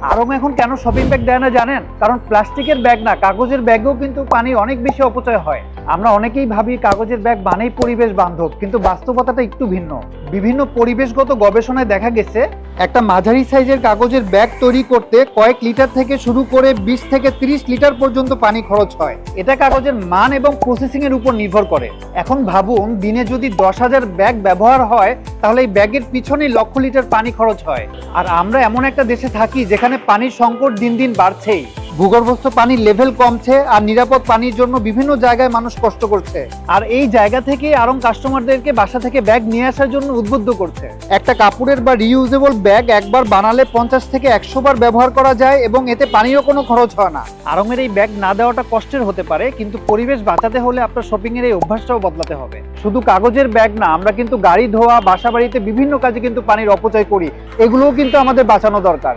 আরং এখন কেন shopping bag দেয় না জানেন? কারণ প্লাস্টিকের ব্যাগ না, কাগজের ব্যাগেও কিন্তু পানির অনেক বেশি অপচয় হয়। আমরা অনেকেই ভাবি কাগজের ব্যাগ মানেই পরিবেশ বান্ধব, কিন্তু বাস্তবতাটা একটু ভিন্ন। বিভিন্ন পরিবেশগত গবেষণায় দেখা গেছে একটা মাঝারি সাইজের কাগজের ব্যাগ তৈরি করতে কয়েক লিটার থেকে শুরু করে 20 থেকে 30 লিটার পর্যন্ত পানি খরচ হয়। এটা কাগজের মান এবং প্রসেসিং এর উপর নির্ভর করে। এখন ভাবুন, দিনে যদি 10,000 ব্যাগ ব্যবহার হয়, তাহলে এই ব্যাগের পিছনেই লক্ষ লিটার পানি খরচ হয়। আর আমরা এমন একটা দেশে থাকি যেখানে পানির সংকট দিন দিন বাড়ছেই। ভূগর্ভস্থ পানির লেভেল কমছে আর নিরাপদ পানির জন্য বিভিন্ন জায়গায় মানুষ কষ্ট করছে। আর এই জায়গা থেকে আরং কাস্টমারদেরকে বাসা থেকে ব্যাগ নিয়ে আসার জন্য উদ্বুদ্ধ করছে। একটা কাপড়ের বা রিইউজেবল ব্যাগ একবার বানালে 50 থেকে 100 বার ব্যবহার করা যায় এবং এতে পানিরও কোনো খরচ হয় না। আরঙের এই ব্যাগ না দেওয়াটা কষ্টের হতে পারে, কিন্তু পরিবেশ বাঁচাতে হলে আপনার শপিং এর এই অভ্যাসটাও বদলাতে হবে। শুধু কাগজের ব্যাগ না, আমরা কিন্তু গাড়ি ধোয়া, বাসা বাড়িতে বিভিন্ন কাজে কিন্তু পানির অপচয় করি। এগুলোও কিন্তু আমাদের বাঁচানো দরকার।